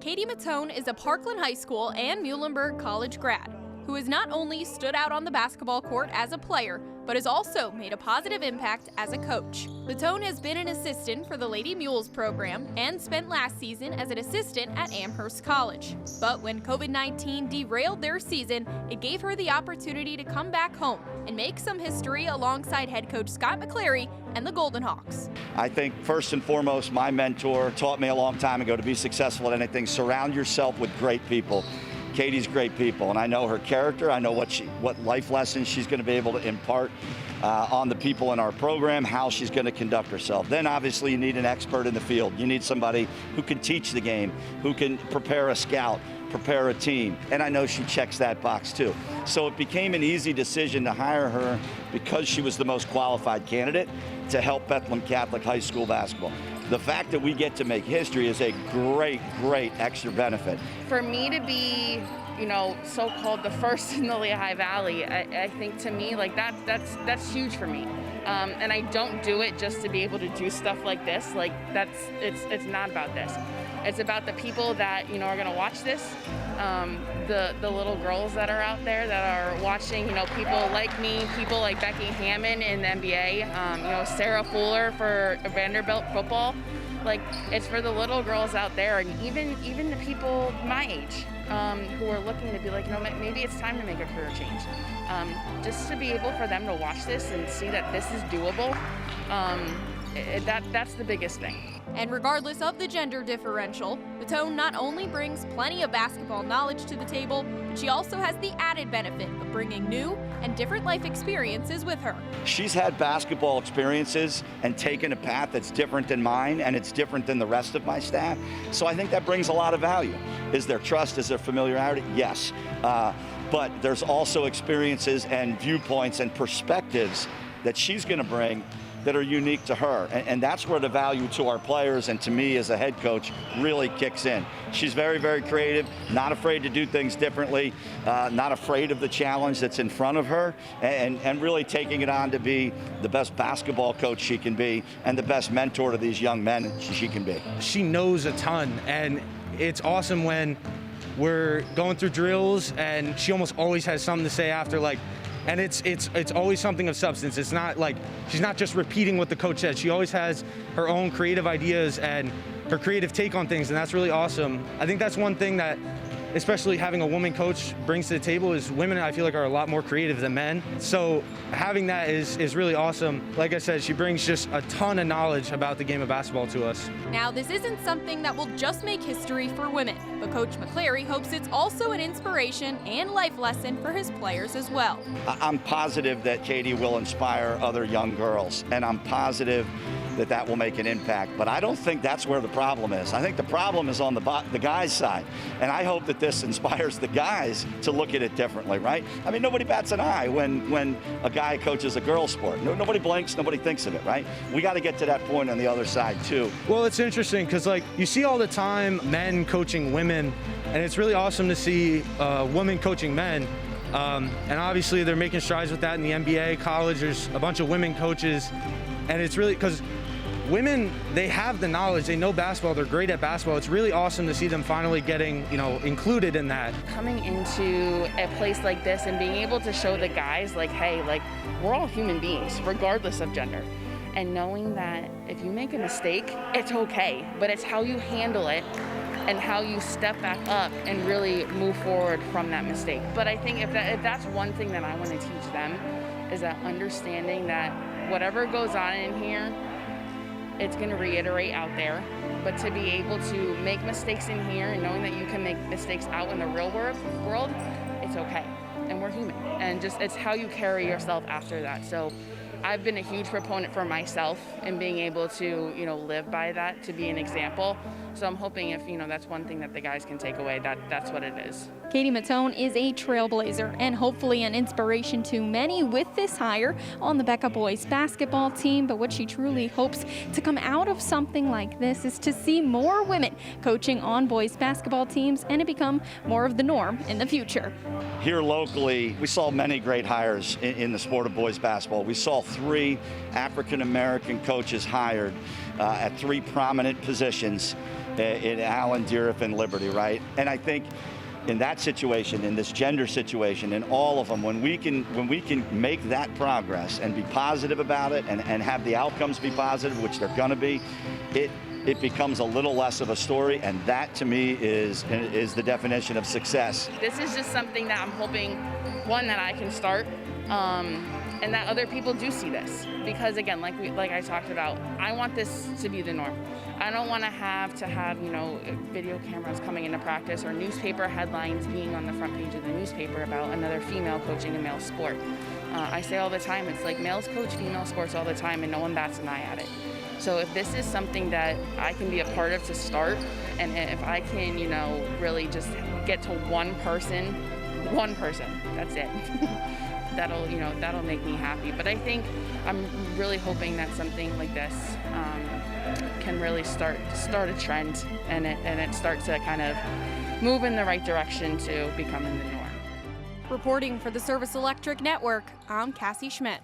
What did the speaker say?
Katy Mitton is a Parkland High School and Muhlenberg College grad who has not only stood out on the basketball court as a player, but has also made a positive impact as a coach. Mitton has been an assistant for the Lady Mules program and spent last season as an assistant at Amherst College. But when COVID-19 derailed their season, it gave her the opportunity to come back home and make some history alongside head coach Scott McCleary and the Golden Hawks. I think first and foremost, my mentor taught me a long time ago to be successful at anything, surround yourself with great people. Katy's great people, and I know her character. I know what life lessons she's going to be able to impart on the people in our program, how she's going to conduct herself. Then obviously you need an expert in the field. You need somebody who can teach the game, who can prepare a scout, prepare a team, and I know she checks that box too. So it became an easy decision to hire her because she was the most qualified candidate to help Bethlehem Catholic High School basketball. The fact that we get to make history is a great, great extra benefit. For me to be, so-called the first in the Lehigh Valley, I think to me, like that's huge for me. And I don't do it just to be able to do stuff like this. Like it's not about this. It's about the people that are going to watch this. The little girls that are out there that are watching, people like me, people like Becky Hammond in the NBA, Sarah Fuller for Vanderbilt football. Like, it's for the little girls out there, and even the people my age who are looking to be like, maybe it's time to make a career change. Just to be able for them to watch this and see that this is doable, that's the biggest thing. And regardless of the gender differential, Mitton not only brings plenty of basketball knowledge to the table, but she also has the added benefit of bringing new and different life experiences with her. She's had basketball experiences and taken a path that's different than mine, and it's different than the rest of my staff. So I think that brings a lot of value. Is there trust? Is there familiarity? Yes. But there's also experiences and viewpoints and perspectives that she's going to bring that are unique to her. And that's where the value to our players and to me as a head coach really kicks in. She's very, very creative, not afraid to do things differently, not afraid of the challenge that's in front of her, and really taking it on to be the best basketball coach she can be and the best mentor to these young men she can be. She knows a ton, and it's awesome when we're going through drills and she almost always has something to say after, and it's always something of substance. It's not like she's not just repeating what the coach said. She always has her own creative ideas and her creative take on things, and that's really awesome. I think that's one thing that, especially having a woman coach, brings to the table is women, I feel like, are a lot more creative than men. So having that is really awesome. Like I said, she brings just a ton of knowledge about the game of basketball to us. Now, this isn't something that will just make history for women, but Coach McCleary hopes it's also an inspiration and life lesson for his players as well. I'm positive that Katy will inspire other young girls, and I'm positive that will make an impact. But I don't think that's where the problem is. I think the problem is on the guys' side. And I hope that this inspires the guys to look at it differently, right? I mean, nobody bats an eye when a guy coaches a girls' sport. Nobody blinks, nobody thinks of it, right? We got to get to that point on the other side, too. Well, it's interesting because, you see all the time men coaching women, and it's really awesome to see women coaching men. And obviously, they're making strides with that in the NBA, college. There's a bunch of women coaches. And it's really because women, they have the knowledge, they know basketball, they're great at basketball. It's really awesome to see them finally getting, included in that. Coming into a place like this and being able to show the guys, hey, we're all human beings, regardless of gender. And knowing that if you make a mistake, it's okay, but it's how you handle it and how you step back up and really move forward from that mistake. But I think if that's one thing that I want to teach them, is that understanding that whatever goes on in here, it's going to reiterate out there. But to be able to make mistakes in here and knowing that you can make mistakes out in the real world, it's okay. And we're human. And it's how you carry yourself after that. So I've been a huge proponent for myself in being able to, live by that, to be an example. So I'm hoping if, that's one thing that the guys can take away, that's what it is. Katy Mitton is a trailblazer and hopefully an inspiration to many with this hire on the Becca boys basketball team. But what she truly hopes to come out of something like this is to see more women coaching on boys basketball teams and it become more of the norm in the future. Here locally, we saw many great hires in the sport of boys basketball. We saw 3 African-American coaches hired at 3 prominent positions in Allen, Deeriff, and Liberty, right? And I think in that situation, in this gender situation, in all of them, when we can make that progress and be positive about it and have the outcomes be positive, which they're going to be, it becomes a little less of a story, and that to me is the definition of success. This is just something that I'm hoping, one, that I can start, and that other people do see this. Because again, like I talked about, I want this to be the norm. I don't want to have video cameras coming into practice or newspaper headlines being on the front page of the newspaper about another female coaching a male sport. I say all the time, it's like males coach female sports all the time and no one bats an eye at it. So if this is something that I can be a part of to start, and if I can, really just get to one person, that's it. that'll make me happy. But I think I'm really hoping that something like this can really start a trend, and it starts to kind of move in the right direction to becoming the norm. Reporting for the Service Electric Network, I'm Cassie Schmidt.